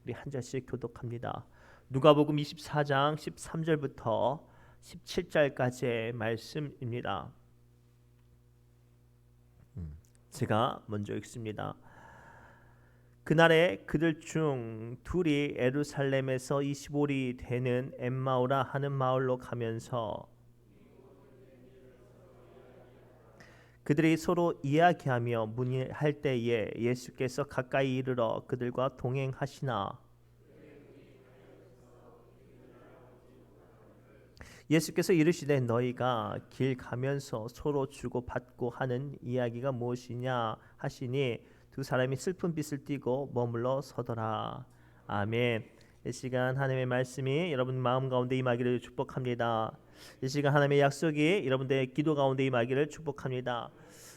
우리 한 절씩 교독합니다. 누가복음 24장 13절부터 17절까지의 말씀입니다. 제가 먼저 읽습니다. 그날에 그들 중 둘이 예루살렘에서 25리 되는 엠마오라 하는 마을로 가면서 그들이 서로 이야기하며 문의할 때에 예수께서 가까이 이르러 그들과 동행하시나 예수께서 이르시되 너희가 길 가면서 서로 주고받고 하는 이야기가 무엇이냐 하시니 두 사람이 슬픈 빛을 띠고 머물러 서더라. 아멘. 이 시간 하나님의 말씀이 여러분 마음 가운데 임하기를 축복합니다. 이 시간 하나님의 약속이 여러분들의 기도 가운데 임하기를 축복합니다.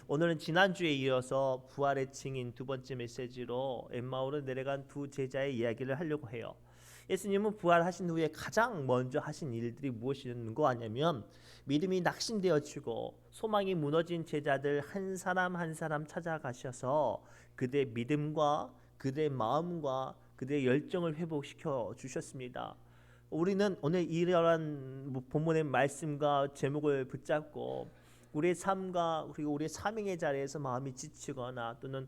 오늘은 지난주에 이어서 부활의 증인 두 번째 메시지로 엠마오로 내려간 두 제자의 이야기를 하려고 해요. 예수님은 부활하신 후에 가장 먼저 하신 일들이 무엇이었는고 하냐면 믿음이 낙심되어지고 소망이 무너진 제자들 한 사람 한 사람 찾아가셔서 그들의 믿음과 그들의 마음과 그들의 열정을 회복시켜 주셨습니다. 우리는 오늘 이러한 본문의 말씀과 제목을 붙잡고 우리의 삶과 그리고 우리의 사명의 자리에서 마음이 지치거나 또는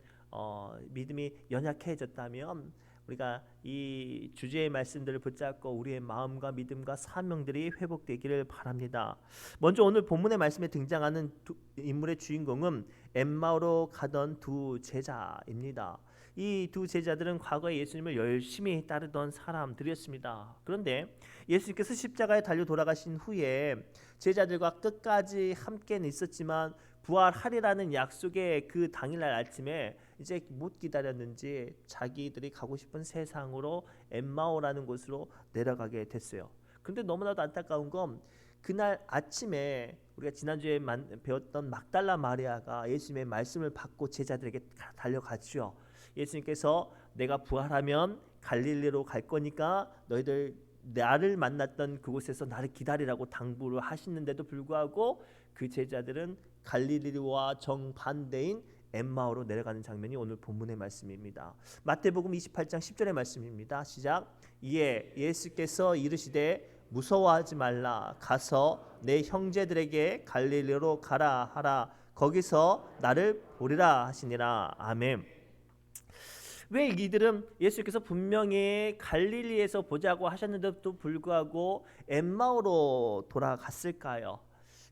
믿음이 연약해졌다면 우리가 이 주제의 말씀들을 붙잡고 우리의 마음과 믿음과 사명들이 회복되기를 바랍니다. 먼저 오늘 본문의 말씀에 등장하는 인물의 주인공은 엠마오로 가던 두 제자입니다. 이 두 제자들은 과거에 예수님을 열심히 따르던 사람들이었습니다. 그런데 예수님께서 십자가에 달려 돌아가신 후에 제자들과 끝까지 함께는 있었지만 부활하리라는 약속의 그 당일날 아침에 이제 못 기다렸는지 자기들이 가고 싶은 세상으로 엠마오라는 곳으로 내려가게 됐어요. 그런데 너무나도 안타까운 건 그날 아침에 우리가 지난주에 배웠던 막달라 마리아가 예수님의 말씀을 받고 제자들에게 달려갔죠. 예수님께서 내가 부활하면 갈릴리로 갈 거니까 너희들 나를 만났던 그곳에서 나를 기다리라고 당부를 하시는데도 불구하고 그 제자들은 갈릴리와 정반대인 엠마오로 내려가는 장면이 오늘 본문의 말씀입니다. 마태복음 28장 10절의 말씀입니다. 시작. 이에 예수께서 이르시되 무서워하지 말라 가서 내 형제들에게 갈릴리로 가라 하라 거기서 나를 보리라 하시니라. 아멘. 왜 이들은 예수께서 분명히 갈릴리에서 보자고 하셨는데도 불구하고 엠마오로 돌아갔을까요?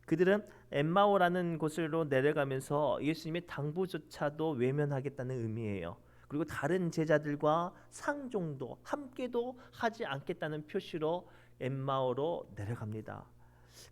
그들은 엠마오라는 곳으로 내려가면서 예수님의 당부조차도 외면하겠다는 의미예요. 그리고 다른 제자들과 상종도 함께도 하지 않겠다는 표시로 엠마오로 내려갑니다.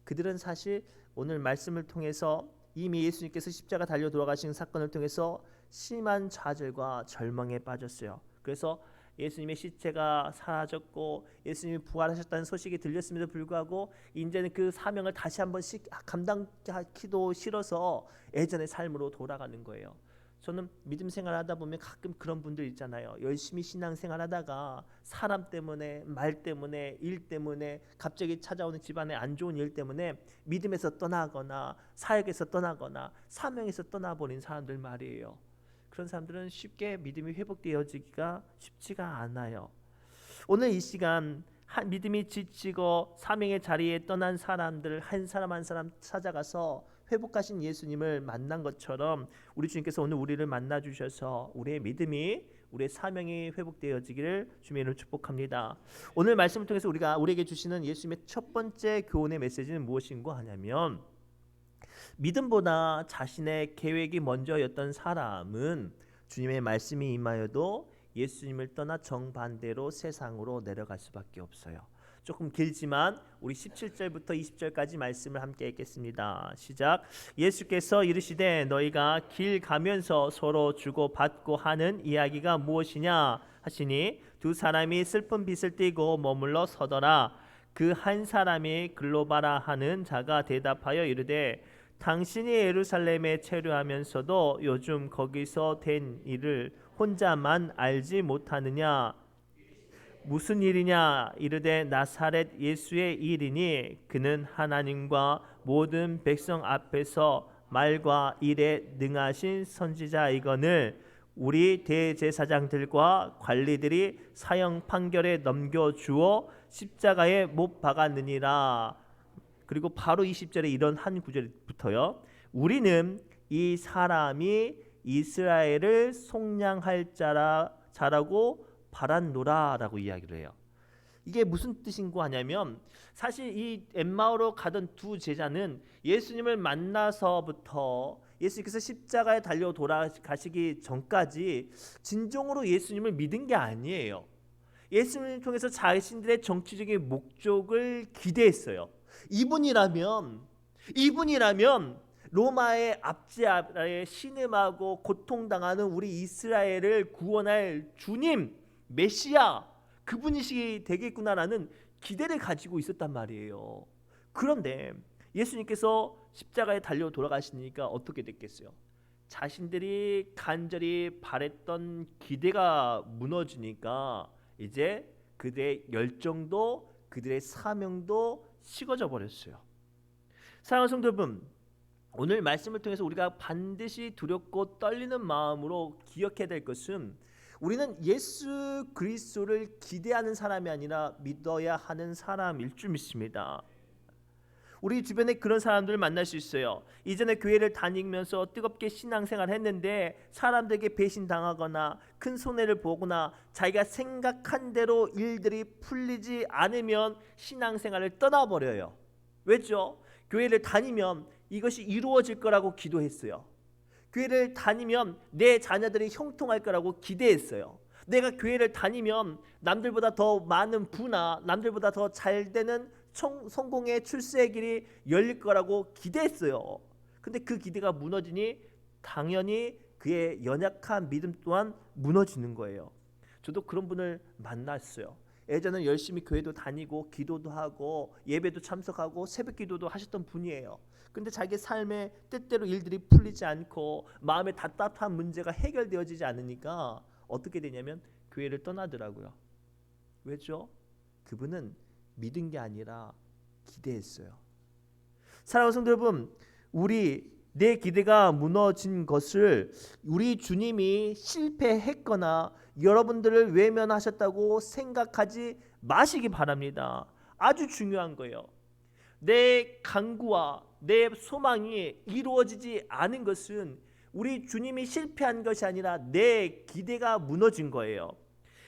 그들은 사실 오늘 말씀을 통해서 이미 예수님께서 십자가 달려 돌아가신 사건을 통해서 심한 좌절과 절망에 빠졌어요. 그래서 예수님의 시체가 사라졌고 예수님이 부활하셨다는 소식이 들렸음에도 불구하고 이제는 그 사명을 다시 한번씩 감당하기도 싫어서 예전의 삶으로 돌아가는 거예요. 저는 믿음 생활하다 보면 가끔 그런 분들 있잖아요. 열심히 신앙생활하다가 사람 때문에 말 때문에 일 때문에 갑자기 찾아오는 집안의 안 좋은 일 때문에 믿음에서 떠나거나 사역에서 떠나거나 사명에서 떠나버린 사람들 말이에요. 그런 사람들은 쉽게 믿음이 회복되어지기가 쉽지가 않아요. 오늘 이 시간 믿음이 지치고 사명의 자리에 떠난 사람들 한 사람 한 사람 찾아가서 회복하신 예수님을 만난 것처럼 우리 주님께서 오늘 우리를 만나 주셔서 우리의 믿음이 우리의 사명이 회복되어지기를 주님의 이름으로 축복합니다. 오늘 말씀을 통해서 우리에게 주시는 예수님의 첫 번째 교훈의 메시지는 무엇인가 하냐면 믿음보다 자신의 계획이 먼저였던 사람은 주님의 말씀이 임하여도 예수님을 떠나 정반대로 세상으로 내려갈 수밖에 없어요. 조금 길지만 우리 17절부터 20절까지 말씀을 함께 읽겠습니다. 시작. 예수께서 이르시되 너희가 길 가면서 서로 주고받고 하는 이야기가 무엇이냐 하시니 두 사람이 슬픈 빛을 띠고 머물러 서더라. 그 한 사람이 글로바라 하는 자가 대답하여 이르되 당신이 예루살렘에 체류하면서도 요즘 거기서 된 일을 혼자만 알지 못하느냐? 무슨 일이냐? 이르되 나사렛 예수의 일이니 그는 하나님과 모든 백성 앞에서 말과 일에 능하신 선지자이거늘 우리 대제사장들과 관리들이 사형 판결에 넘겨주어 십자가에 못 박았느니라. 그리고 바로 20절에 이런 한 구절부터요. 우리는 이 사람이 이스라엘을 속량할 자라고 바란노라라고 이야기를 해요. 이게 무슨 뜻인고 하냐면 사실 이 엠마오로 가던 두 제자는 예수님을 만나서부터 예수님께서 십자가에 달려 돌아가시기 전까지 진정으로 예수님을 믿은 게 아니에요. 예수님을 통해서 자신들의 정치적인 목적을 기대했어요. 이분이라면 로마의 압제 아래 신음하고 고통당하는 우리 이스라엘을 구원할 주님 메시아 그분이 되겠구나라는 기대를 가지고 있었단 말이에요. 그런데 예수님께서 십자가에 달려 돌아가시니까 어떻게 됐겠어요? 자신들이 간절히 바랬던 기대가 무너지니까 이제 그들의 열정도 그들의 사명도 식어져 버렸어요. 사랑하는 성도 여러분, 오늘 말씀을 통해서 우리가 반드시 두렵고 떨리는 마음으로 기억해야 될 것은 우리는 예수 그리스도를 기대하는 사람이 아니라 믿어야 하는 사람일 줄 믿습니다. 우리 주변에 그런 사람들을 만날 수 있어요. 이전에 교회를 다니면서 뜨겁게 신앙생활을 했는데 사람들에게 배신당하거나 큰 손해를 보거나 자기가 생각한 대로 일들이 풀리지 않으면 신앙생활을 떠나버려요. 왜죠? 교회를 다니면 이것이 이루어질 거라고 기도했어요. 교회를 다니면 내 자녀들이 형통할 거라고 기대했어요. 내가 교회를 다니면 남들보다 더 많은 부나 남들보다 더 잘 되는 성공의 출세의 길이 열릴 거라고 기대했어요. 근데 그 기대가 무너지니 당연히 그의 연약한 믿음 또한 무너지는 거예요. 저도 그런 분을 만났어요. 예전에 열심히 교회도 다니고 기도도 하고 예배도 참석하고 새벽 기도도 하셨던 분이에요. 근데 자기 삶에 뜻대로 일들이 풀리지 않고 마음에 답답한 문제가 해결되어지지 않으니까 어떻게 되냐면 교회를 떠나더라고요. 왜죠? 그분은 믿은 게 아니라 기대했어요. 사랑하는 성도 여러분, 내 기대가 무너진 것을 우리 주님이 실패했거나 여러분들을 외면하셨다고 생각하지 마시기 바랍니다. 아주 중요한 거예요. 내 간구와 내 소망이 이루어지지 않은 것은 우리 주님이 실패한 것이 아니라 내 기대가 무너진 거예요.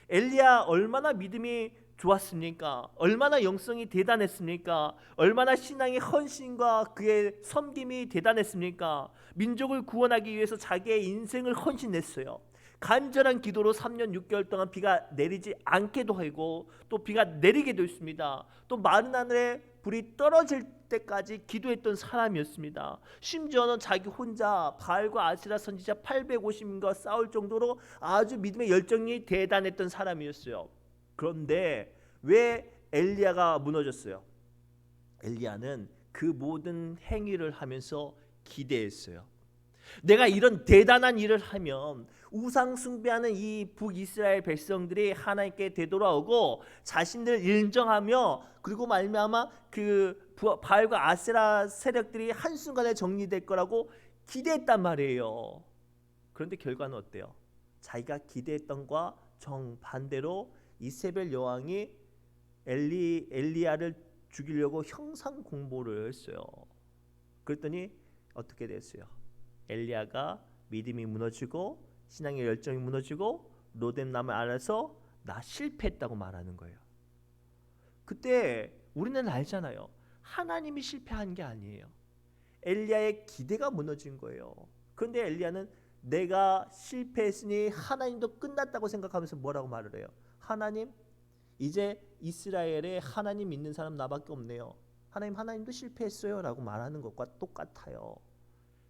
엘리야 얼마나 믿음이 좋았습니까? 얼마나 영성이 대단했습니까? 얼마나 신앙의 헌신과 그의 섬김이 대단했습니까? 민족을 구원하기 위해서 자기의 인생을 헌신했어요. 간절한 기도로 3년 6개월 동안 비가 내리지 않게도 하고 또 비가 내리게도 했습니다. 또 마른 하늘에 불이 떨어질 때까지 기도했던 사람이었습니다. 심지어는 자기 혼자 바알과 아세라 선지자 850인과 싸울 정도로 아주 믿음의 열정이 대단했던 사람이었어요. 그런데 왜 엘리야가 무너졌어요? 엘리야는 그 모든 행위를 하면서 기대했어요. 내가 이런 대단한 일을 하면 우상 숭배하는 이 북이스라엘 백성들이 하나님께 되돌아오고 자신들을 인정하며 그리고 말미암아 그 바알과 아세라 세력들이 한순간에 정리될 거라고 기대했단 말이에요. 그런데 결과는 어때요? 자기가 기대했던 것과 정반대로 이세벨 여왕이 엘리야를 죽이려고 형상 공모를 했어요. 그랬더니 어떻게 됐어요? 엘리야가 믿음이 무너지고 신앙의 열정이 무너지고 로뎀남을 알아서 나 실패했다고 말하는 거예요. 그때 우리는 알잖아요. 하나님이 실패한 게 아니에요. 엘리야의 기대가 무너진 거예요. 그런데 엘리야는 내가 실패했으니 하나님도 끝났다고 생각하면서 뭐라고 말을 해요? 하나님, 이제 이스라엘에 하나님 믿는 사람 나밖에 없네요. 하나님도 실패했어요 라고 말하는 것과 똑같아요.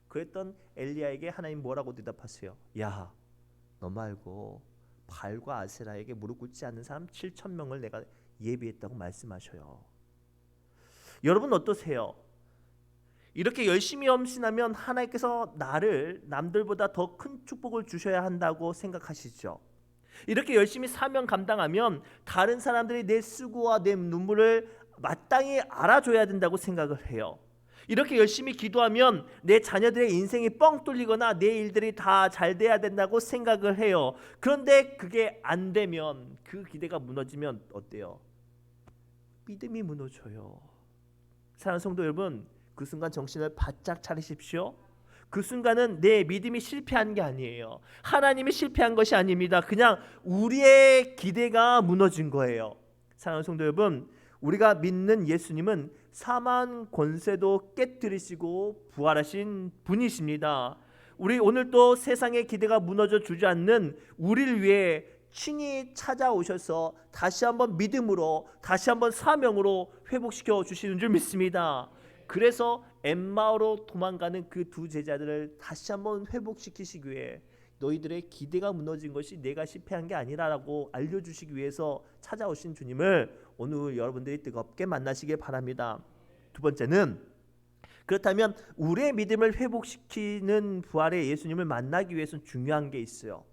그랬던 엘리야에게 하나님 뭐라고 대답하세요? 야, 너 말고 바알과 아세라에게 무릎 꿇지 않는 사람 7,000명을 내가 예비했다고 말씀하셔요. 여러분 어떠세요? 이렇게 열심히 헌신하면 하나님께서 나를 남들보다 더 큰 축복을 주셔야 한다고 생각하시죠? 이렇게 열심히 사명 감당하면 다른 사람들이 내 수고와 내 눈물을 마땅히 알아줘야 된다고 생각을 해요. 이렇게 열심히 기도하면 내 자녀들의 인생이 뻥 뚫리거나 내 일들이 다 잘 돼야 된다고 생각을 해요. 그런데 그게 안 되면, 그 기대가 무너지면 어때요? 믿음이 무너져요. 사랑하는 성도 여러분, 그 순간 정신을 바짝 차리십시오. 그 순간은 내 믿음이 실패한 게 아니에요. 하나님이 실패한 것이 아닙니다. 그냥 우리의 기대가 무너진 거예요. 사랑하는 성도 여러분, 우리가 믿는 예수님은 사망 권세도 깨뜨리시고 부활하신 분이십니다. 우리 오늘 또 세상의 기대가 무너져 주저앉는 우리를 위해 친히 찾아오셔서 다시 한번 믿음으로, 다시 한번 사명으로 회복시켜 주시는 줄 믿습니다. 그래서 엠마오로 도망가는 그 두 제자들을 다시 한번 회복시키시기 위해 너희들의 기대가 무너진 것이 내가 실패한 게 아니라라고 알려주시기 위해서 찾아오신 주님을 오늘 여러분들이 뜨겁게 만나시길 바랍니다. 두 번째는, 그렇다면 우리의 믿음을 회복시키는 부활의 예수님을 만나기 위해서는 중요한 게 있어요.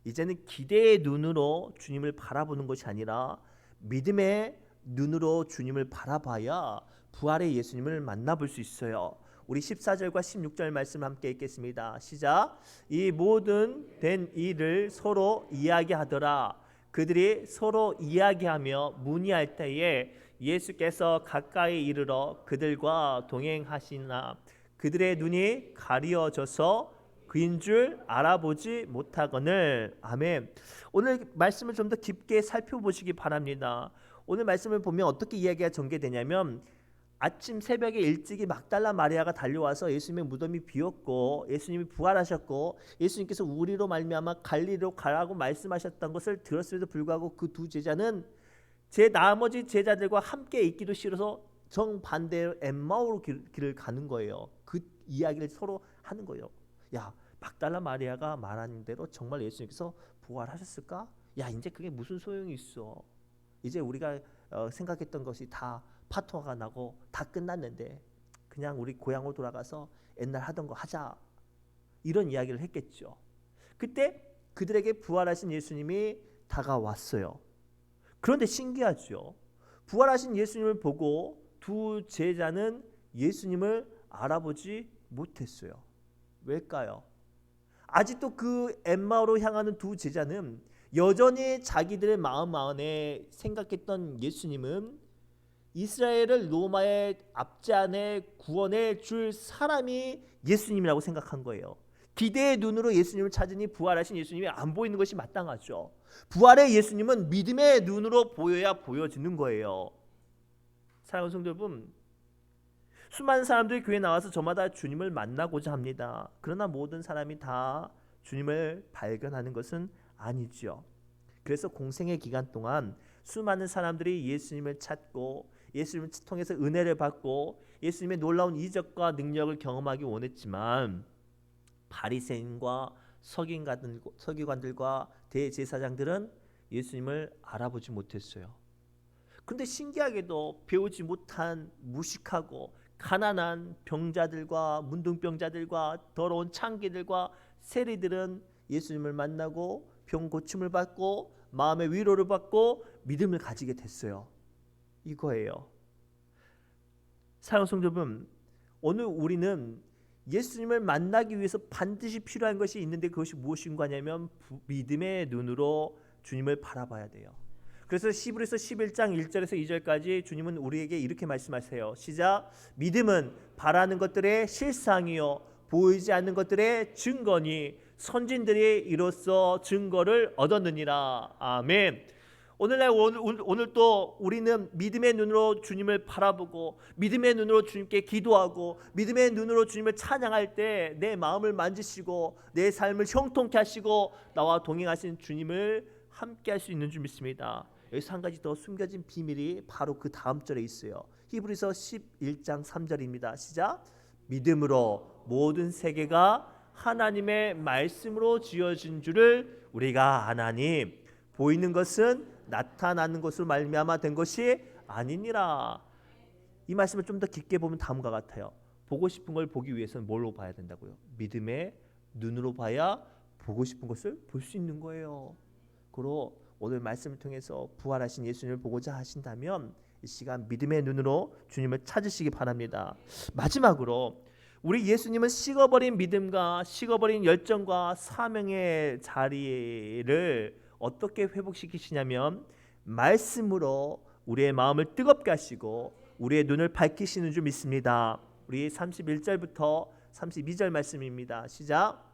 이제는 기대의 눈으로 주님을 바라보는 것이 아니라 믿음의 눈으로 주님을 바라봐야 부활의 예수님을 만나볼 수 있어요. 우리 14절과 16절 말씀 함께 읽겠습니다. 시작. 이 모든 된 일을 서로 이야기하더라. 그들이 서로 이야기하며 문의할 때에 예수께서 가까이 이르러 그들과 동행하시나 그들의 눈이 가리어져서 그인 줄 알아보지 못하거늘. 아멘. 오늘 말씀을 좀 더 깊게 살펴보시기 바랍니다. 오늘 말씀을 보면 어떻게 이야기가 전개되냐면, 아침 새벽에 일찍이 막달라 마리아가 달려와서 예수님의 무덤이 비었고 예수님이 부활하셨고 예수님께서 우리로 말미암아 갈릴리로 가라고 말씀하셨던 것을 들었음에도 불구하고 그 두 제자는 제 나머지 제자들과 함께 있기도 싫어서 정반대로 엠마오로 길을 가는 거예요. 그 이야기를 서로 하는 거예요. 야, 막달라 마리아가 말하는 대로 정말 예수님께서 부활하셨을까? 야, 이제 그게 무슨 소용이 있어. 이제 우리가 생각했던 것이 다 파토가 나고 다 끝났는데 그냥 우리 고향으로 돌아가서 옛날 하던 거 하자, 이런 이야기를 했겠죠. 그때 그들에게 부활하신 예수님이 다가왔어요. 그런데 신기하죠. 부활하신 예수님을 보고 두 제자는 예수님을 알아보지 못했어요. 왜일까요? 아직도 그 엠마오로 향하는 두 제자는 여전히 자기들의 마음 안에 생각했던 예수님은 이스라엘을 로마의 압제안에 구원해 줄 사람이 예수님이라고 생각한 거예요. 기대의 눈으로 예수님을 찾으니 부활하신 예수님이 안 보이는 것이 마땅하죠. 부활의 예수님은 믿음의 눈으로 보여야 보여지는 거예요. 사랑하는 성도 여러분, 수많은 사람들이 교회에 나와서 저마다 주님을 만나고자 합니다. 그러나 모든 사람이 다 주님을 발견하는 것은 아니죠. 그래서 공생의 기간 동안 수많은 사람들이 예수님을 찾고 예수님을 통해서 은혜를 받고 예수님의 놀라운 이적과 능력을 경험하기 원했지만 바리새인과 서기관들과 대제사장들은 예수님을 알아보지 못했어요. 그런데 신기하게도 배우지 못한 무식하고 가난한 병자들과 문둥병자들과 더러운 창기들과 세리들은 예수님을 만나고 병 고침을 받고 마음의 위로를 받고 믿음을 가지게 됐어요. 이거예요. 사랑하는 성도 여러분, 오늘 우리는 예수님을 만나기 위해서 반드시 필요한 것이 있는데 그것이 무엇인가 하냐면 믿음의 눈으로 주님을 바라봐야 돼요. 그래서 히브리서 11장 1절에서 2절까지 주님은 우리에게 이렇게 말씀하세요. 시작. 믿음은 바라는 것들의 실상이요 보이지 않는 것들의 증거니 선진들이 이로써 증거를 얻었느니라. 아멘. 오늘 또 우리는 믿음의 눈으로 주님을 바라보고 믿음의 눈으로 주님께 기도하고 믿음의 눈으로 주님을 찬양할 때 내 마음을 만지시고 내 삶을 형통케 하시고 나와 동행하신 주님을 함께 할 수 있는 줄 믿습니다. 여기서 한 가지 더 숨겨진 비밀이 바로 그 다음 절에 있어요. 히브리서 11장 3절입니다. 시작. 믿음으로 모든 세계가 하나님의 말씀으로 지어진 줄을 우리가 아나니 보이는 것은 나타나는 것으로 말미암아 된 것이 아니니라. 이 말씀을 좀 더 깊게 보면 다음과 같아요. 보고 싶은 걸 보기 위해서는 뭘로 봐야 된다고요? 믿음의 눈으로 봐야 보고 싶은 것을 볼 수 있는 거예요. 그리고 오늘 말씀을 통해서 부활하신 예수님을 보고자 하신다면 이 시간 믿음의 눈으로 주님을 찾으시기 바랍니다. 마지막으로 우리 예수님은 식어버린 믿음과 식어버린 열정과 사명의 자리를 어떻게 회복시키시냐면 말씀으로 우리의 마음을 뜨겁게 하시고 우리의 눈을 밝히시는 줄 믿습니다. 우리 31절부터 32절 말씀입니다. 시작.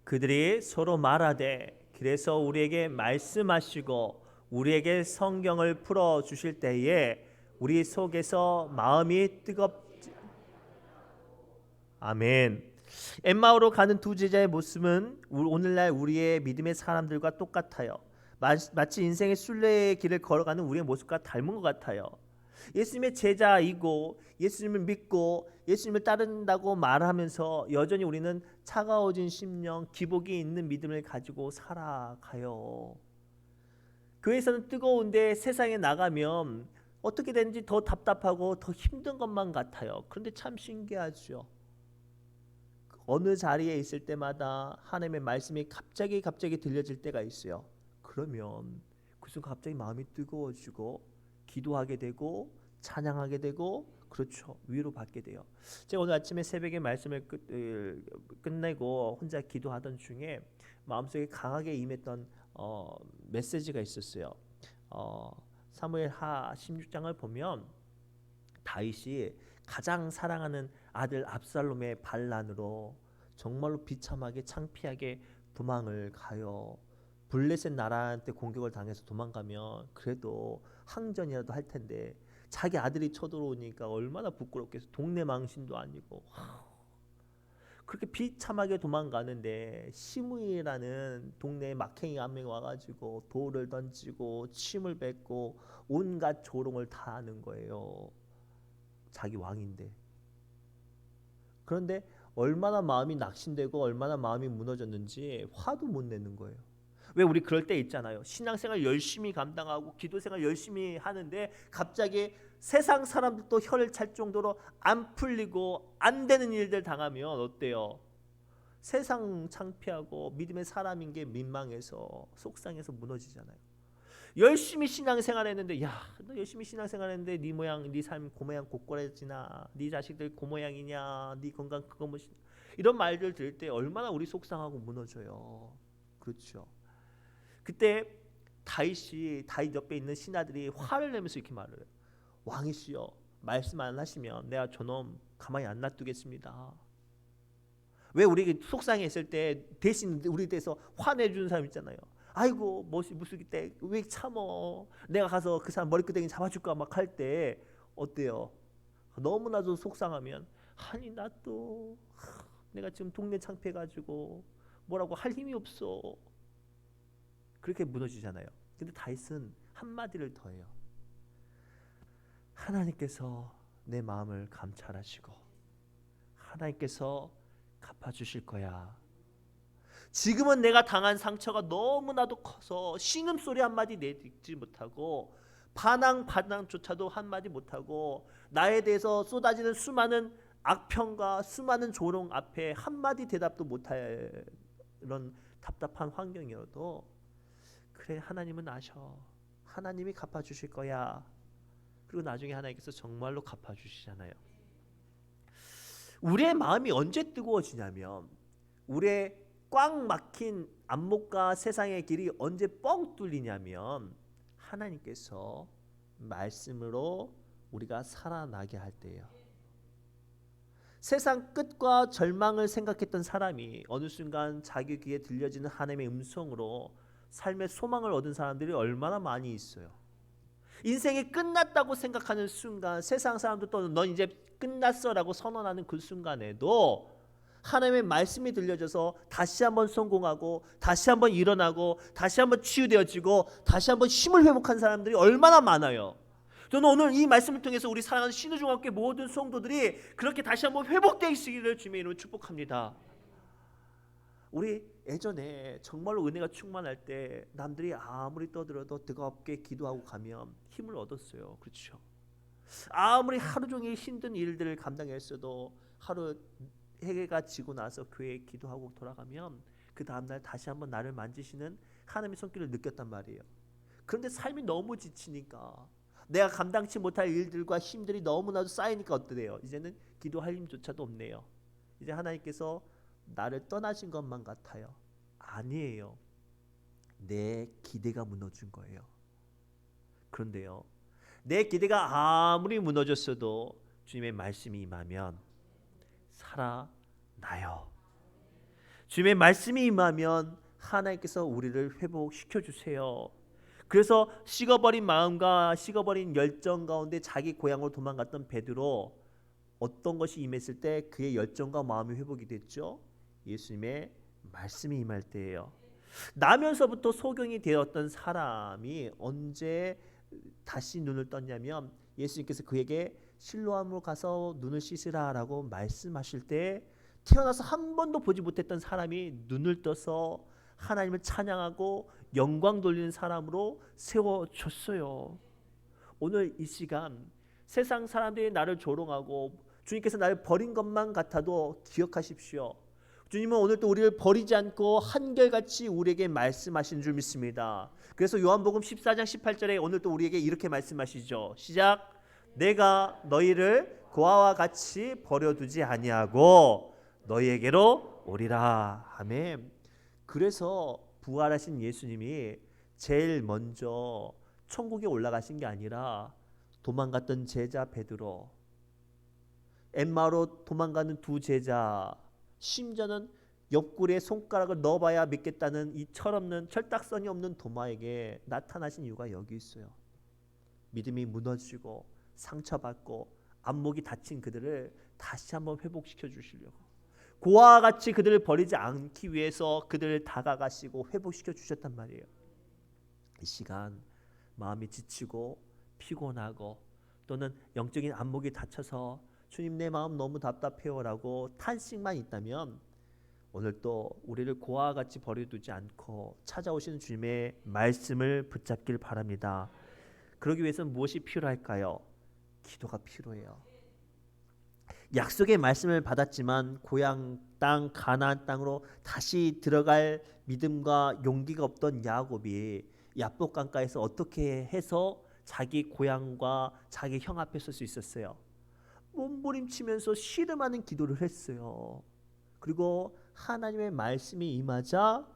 그들이 서로 말하되 그래서 우리에게 말씀하시고 우리에게 성경을 풀어 주실 때에 우리 속에서 마음이 뜨겁지. 아멘. 엠마오로 가는 두 제자의 모습은 오늘날 우리의 믿음의 사람들과 똑같아요. 마치 인생의 순례의 길을 걸어가는 우리의 모습과 닮은 것 같아요. 예수님의 제자이고 예수님을 믿고 예수님을 따른다고 말하면서 여전히 우리는 차가워진 심령, 기복이 있는 믿음을 가지고 살아가요. 교회에서는 뜨거운데 세상에 나가면 어떻게 되는지 더 답답하고 더 힘든 것만 같아요. 그런데 참 신기하죠. 어느 자리에 있을 때마다 하나님의 말씀이 갑자기 들려질 때가 있어요. 그러면 그 순간 갑자기 마음이 뜨거워지고 기도하게 되고 찬양하게 되고 그렇죠. 위로받게 돼요. 제가 오늘 아침에 새벽에 말씀을 끝내고 혼자 기도하던 중에 마음속에 강하게 임했던 메시지가 있었어요. 사무엘하 16장을 보면 다윗이 가장 사랑하는 아들 압살롬의 반란으로 정말로 비참하게 창피하게 도망을 가요. 블레셋 나라한테 공격을 당해서 도망가면 그래도 항전이라도 할 텐데 자기 아들이 쳐들어오니까 얼마나 부끄럽겠어. 동네 망신도 아니고 그렇게 비참하게 도망가는데 시므이라는 동네에 막행이가 한 명이 와가지고 돌을 던지고 침을 뱉고 온갖 조롱을 다 하는 거예요. 자기 왕인데. 그런데 얼마나 마음이 낙심되고 얼마나 마음이 무너졌는지 화도 못 내는 거예요. 왜 우리 그럴 때 있잖아요. 신앙생활 열심히 감당하고 기도생활 열심히 하는데 갑자기 세상 사람들도 혀를 찰 정도로 안 풀리고 안 되는 일들 당하면 어때요? 세상 창피하고 믿음의 사람인 게 민망해서 속상해서 무너지잖아요. 열심히 신앙생활했는데 너 열심히 신앙생활했는데 네 모양 네 삶 그 모양 곧거래지나 네 자식들 그 모양이냐 네 건강 그거 뭐 이런 말들 들을 때 얼마나 우리 속상하고 무너져요. 그렇죠. 그때 다윗 옆에 있는 신하들이 화를 내면서 이렇게 말을 해요. 왕이시여 말씀 안 하시면 내가 저놈 가만히 안 놔두겠습니다. 왜 우리 속상해 있을 때 대신 우리 대해서 화내주는 사람 있잖아요. 아이고 무슨 때 왜 참어. 내가 가서 그 사람 머리끄댕이 잡아줄까 막 할 때 어때요? 너무나도 속상하면 아니 나 또 내가 지금 동네 창피해가지고 뭐라고 할 힘이 없어. 그렇게 무너지잖아요. 근데 다윗은 한마디를 더해요. 하나님께서 내 마음을 감찰하시고 하나님께서 갚아주실 거야. 지금은 내가 당한 상처가 너무나도 커서 신음소리 한마디 내지 못하고 반항조차도 한마디 못하고 나에 대해서 쏟아지는 수많은 악평과 수많은 조롱 앞에 한마디 대답도 못할 이런 답답한 환경이어도 그래 하나님은 아셔. 하나님이 갚아주실 거야. 그리고 나중에 하나님께서 정말로 갚아주시잖아요. 우리의 마음이 언제 뜨거워지냐면 우리의 꽉 막힌 안목과 세상의 길이 언제 뻥 뚫리냐면 하나님께서 말씀으로 우리가 살아나게 할 때예요. 세상 끝과 절망을 생각했던 사람이 어느 순간 자기 귀에 들려지는 하나님의 음성으로 삶의 소망을 얻은 사람들이 얼마나 많이 있어요. 인생이 끝났다고 생각하는 순간 세상 사람들도 넌 이제 끝났어라고 선언하는 그 순간에도 하나님의 말씀이 들려져서 다시 한번 성공하고 다시 한번 일어나고 다시 한번 치유되어지고 다시 한번 힘을 회복한 사람들이 얼마나 많아요. 저는 오늘 이 말씀을 통해서 우리 사랑하는 신우중학교 모든 성도들이 그렇게 다시 한번 회복되시기를 주님의 이름으로 축복합니다. 우리 예전에 정말로 은혜가 충만할 때 남들이 아무리 떠들어도 뜨겁게 기도하고 가면 힘을 얻었어요. 그렇죠? 아무리 하루 종일 힘든 일들을 감당했어도 하루 해가 지고 나서 교회에 기도하고 돌아가면 그 다음날 다시 한번 나를 만지시는 하나님의 손길을 느꼈단 말이에요. 그런데 삶이 너무 지치니까, 내가 감당치 못할 일들과 힘들이 너무나도 쌓이니까 어떠래요? 이제는 기도할 힘조차도 없네요. 이제 하나님께서 나를 떠나신 것만 같아요. 아니에요. 내 기대가 무너진 거예요. 그런데요, 내 기대가 아무리 무너졌어도 주님의 말씀이 임하면 살아나요. 주님의 말씀이 임하면 하나님께서 우리를 회복시켜 주세요. 그래서 식어버린 마음과 식어버린 열정 가운데 자기 고향으로 도망갔던 베드로, 어떤 것이 임했을 때 그의 열정과 마음이 회복이 됐죠? 예수님의 말씀이 임할 때예요. 나면서부터 소경이 되었던 사람이 언제 다시 눈을 떴냐면, 예수님께서 그에게 실로암으로 가서 눈을 씻으라라고 말씀하실 때 태어나서 한 번도 보지 못했던 사람이 눈을 떠서 하나님을 찬양하고 영광 돌리는 사람으로 세워졌어요. 오늘 이 시간 세상 사람들이 나를 조롱하고 주님께서 나를 버린 것만 같아도 기억하십시오. 주님은 오늘 또 우리를 버리지 않고 한결같이 우리에게 말씀하신 줄 믿습니다. 그래서 요한복음 14장 18절에 오늘 또 우리에게 이렇게 말씀하시죠. 시작. 내가 너희를 고아와 같이 버려두지 아니하고 너희에게로 오리라. 아멘. 그래서 부활하신 예수님이 제일 먼저 천국에 올라가신 게 아니라 도망갔던 제자 베드로, 엠마오로 도망가는 두 제자, 심지어는 옆구리에 손가락을 넣어봐야 믿겠다는 이 철없는 철딱선이 없는 도마에게 나타나신 이유가 여기 있어요. 믿음이 무너지고 상처받고 안목이 다친 그들을 다시 한번 회복시켜 주시려고, 고아와 같이 그들을 버리지 않기 위해서 그들을 다가가시고 회복시켜 주셨단 말이에요. 이 시간 마음이 지치고 피곤하고 또는 영적인 안목이 다쳐서 주님 내 마음 너무 답답해요라고 탄식만 있다면, 오늘 또 우리를 고아와 같이 버려두지 않고 찾아오시는 주님의 말씀을 붙잡길 바랍니다. 그러기 위해서는 무엇이 필요할까요? 기도가 필요해요. 약속의 말씀을 받았지만 고향 땅 가나안 땅으로 다시 들어갈 믿음과 용기가 없던 야곱이 야복 강가에서 어떻게 해서 자기 고향과 자기 형 앞에 설 수 있었어요? 몸부림치면서 씨름하는 기도를 했어요. 그리고 하나님의 말씀이 임하자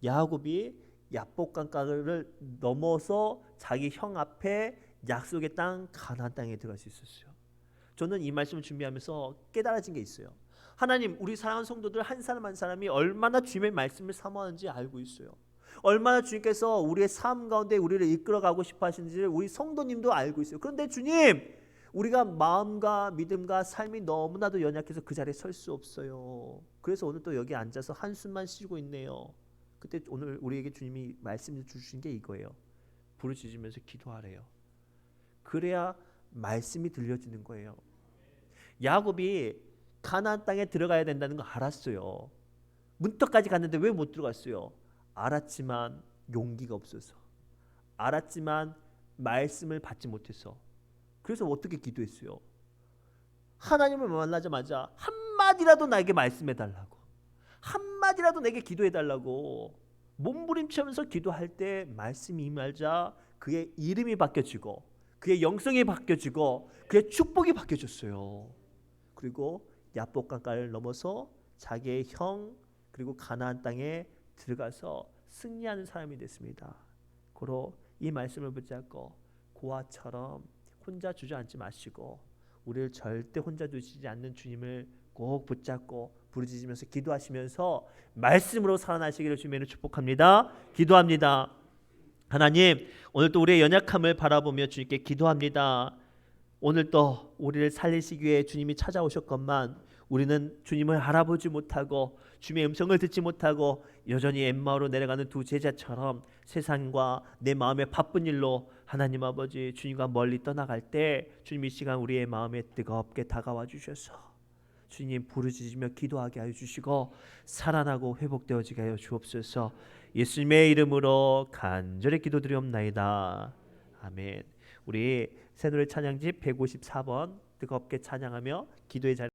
야곱이 야복 강가를 넘어서 자기 형 앞에 약속의 땅 가나안 땅에 들어갈 수 있었어요. 저는 이 말씀을 준비하면서 깨달아진 게 있어요. 하나님, 우리 사랑하는 성도들 한 사람 한 사람이 얼마나 주님의 말씀을 사모하는지 알고 있어요. 얼마나 주님께서 우리의 삶 가운데 우리를 이끌어가고 싶어 하시는지를 우리 성도님도 알고 있어요. 그런데 주님, 우리가 마음과 믿음과 삶이 너무나도 연약해서 그 자리에 설 수 없어요. 그래서 오늘 또 여기 앉아서 한숨만 쉬고 있네요. 그때 오늘 우리에게 주님이 말씀 주신 게 이거예요. 부르짖으면서 기도하래요. 그래야 말씀이 들려지는 거예요. 야곱이 가나안 땅에 들어가야 된다는 거 알았어요. 문턱까지 갔는데 왜 못 들어갔어요? 알았지만 용기가 없어서, 알았지만 말씀을 받지 못해서. 그래서 어떻게 기도했어요? 하나님을 만나자마자 한마디라도 나에게 말씀해 달라고, 한마디라도 내게 기도해 달라고 몸부림치면서 기도할 때 말씀이 임하자 그의 이름이 바뀌어지고 그의 영성이 바뀌어지고 그의 축복이 바뀌어졌어요. 그리고 야복 강가를 넘어서 자기의 형 그리고 가나안 땅에 들어가서 승리하는 사람이 됐습니다. 고로 이 말씀을 붙잡고 고아처럼 혼자 주저앉지 마시고 우리를 절대 혼자 두시지 않는 주님을 꼭 붙잡고 부르짖으면서 기도하시면서 말씀으로 살아나시기를 주님으로 축복합니다. 기도합니다. 하나님, 오늘도 우리의 연약함을 바라보며 주님께 기도합니다. 오늘도 우리를 살리시기 위해 주님이 찾아오셨건만 우리는 주님을 알아보지 못하고 주님의 음성을 듣지 못하고 여전히 엠마오로 내려가는 두 제자처럼 세상과 내 마음의 바쁜 일로 하나님 아버지 주님과 멀리 떠나갈 때 주님 이 시간 우리의 마음에 뜨겁게 다가와 주셔서 주님 부르짖으며 기도하게 하여 주시고 살아나고 회복되어지게 하여 주옵소서. 예수님의 이름으로 간절히 기도드리옵나이다. 아멘. 우리 새노래 찬양집 154번 뜨겁게 찬양하며 기도의 자리